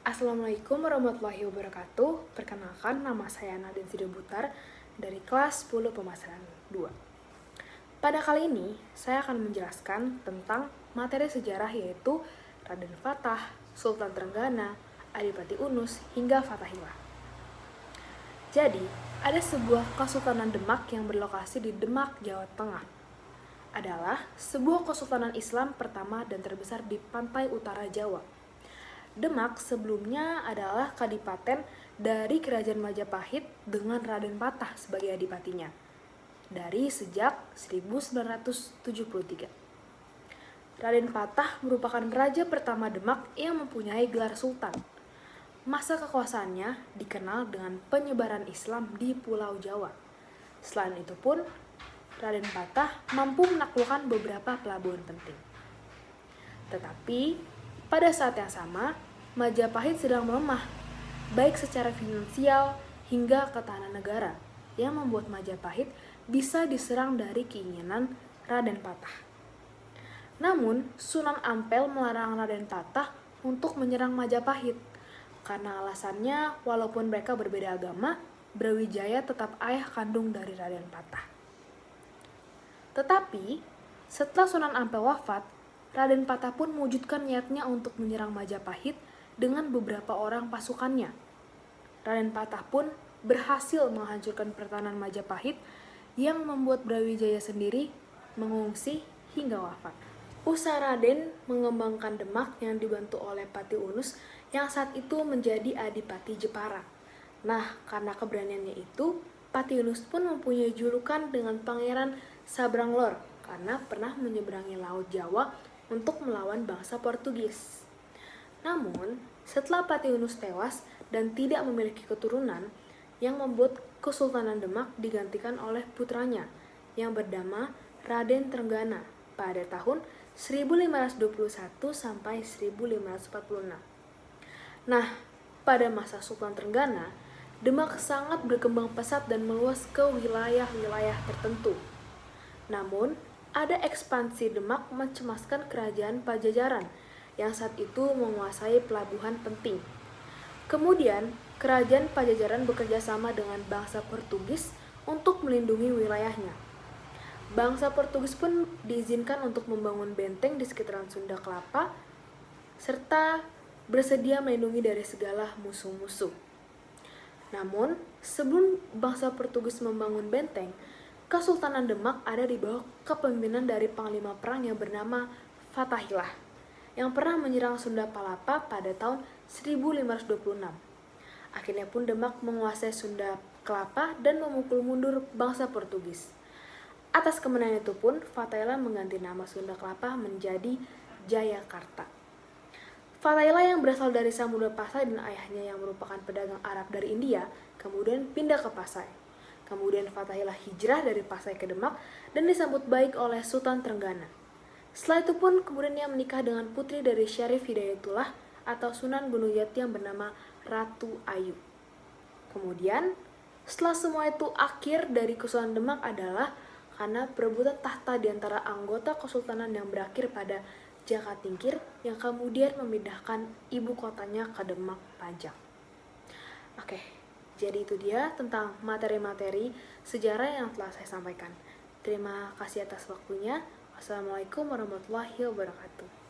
Assalamualaikum warahmatullahi wabarakatuh. Perkenalkan, nama saya Nadine Sidobutar dari kelas 10 pemasaran 2. Pada kali ini, saya akan menjelaskan tentang materi sejarah yaitu Raden Fatah, Sultan Trenggana, Adipati Unus, hingga Fathahilah. Jadi, ada sebuah Kesultanan Demak yang berlokasi di Demak, Jawa Tengah. Adalah sebuah kesultanan Islam pertama dan terbesar di pantai utara Jawa. Demak sebelumnya adalah kadipaten dari Kerajaan Majapahit dengan Raden Patah sebagai adipatinya dari sejak 1973. Raden Patah merupakan raja pertama Demak yang mempunyai gelar sultan. Masa kekuasaannya dikenal dengan penyebaran Islam di Pulau Jawa. Selain itu pun, Raden Patah mampu menaklukkan beberapa pelabuhan penting. Tetapi pada saat yang sama, Majapahit sedang melemah, baik secara finansial hingga ketahanan negara, yang membuat Majapahit bisa diserang dari keinginan Raden Patah. Namun, Sunan Ampel melarang Raden Patah untuk menyerang Majapahit, karena alasannya walaupun mereka berbeda agama, Brawijaya tetap ayah kandung dari Raden Patah. Tetapi, setelah Sunan Ampel wafat, Raden Patah pun mewujudkan niatnya untuk menyerang Majapahit dengan beberapa orang pasukannya. Raden Patah pun berhasil menghancurkan pertahanan Majapahit yang membuat Brawijaya sendiri mengungsi hingga wafat. Usaha Raden mengembangkan Demak yang dibantu oleh Pati Unus yang saat itu menjadi Adipati Jepara. Nah, karena keberaniannya itu, Pati Unus pun mempunyai julukan dengan Pangeran Sabranglor karena pernah menyeberangi Laut Jawa untuk melawan bangsa Portugis. Namun, setelah Pati Unus tewas dan tidak memiliki keturunan, yang membuat Kesultanan Demak digantikan oleh putranya yang bernama Raden Trenggana pada tahun 1521 sampai 1546. Nah, pada masa Sultan Trenggana, Demak sangat berkembang pesat dan meluas ke wilayah-wilayah tertentu. Namun, ada ekspansi Demak mencemaskan kerajaan Pajajaran yang saat itu menguasai pelabuhan penting. Kemudian, kerajaan Pajajaran bekerja sama dengan bangsa Portugis untuk melindungi wilayahnya. Bangsa Portugis pun diizinkan untuk membangun benteng di sekitaran Sunda Kelapa, serta bersedia melindungi dari segala musuh-musuh. Namun, sebelum bangsa Portugis membangun benteng, Kesultanan Demak ada di bawah kepemimpinan dari panglima perang yang bernama Fathahilah, yang pernah menyerang Sunda Palapa pada tahun 1526. Akhirnya pun Demak menguasai Sunda Kelapa dan memukul mundur bangsa Portugis. Atas kemenangan itu pun, Fathahilah mengganti nama Sunda Kelapa menjadi Jayakarta. Fathahilah yang berasal dari Samudra Pasai dan ayahnya yang merupakan pedagang Arab dari India, kemudian pindah ke Pasai. Kemudian Fathahilah hijrah dari Pasai ke Demak dan disambut baik oleh Sultan Trenggana. Setelah itu pun kemudian ia menikah dengan putri dari Syarif Hidayatullah atau Sunan Gunung Jati yang bernama Ratu Ayu. Kemudian, setelah semua itu akhir dari Kesultanan Demak adalah karena perebutan tahta di antara anggota kesultanan yang berakhir pada Jaka Tingkir yang kemudian memindahkan ibu kotanya ke Demak Pajang. Oke, jadi itu dia tentang materi-materi sejarah yang telah saya sampaikan. Terima kasih atas waktunya. Wassalamualaikum warahmatullahi wabarakatuh.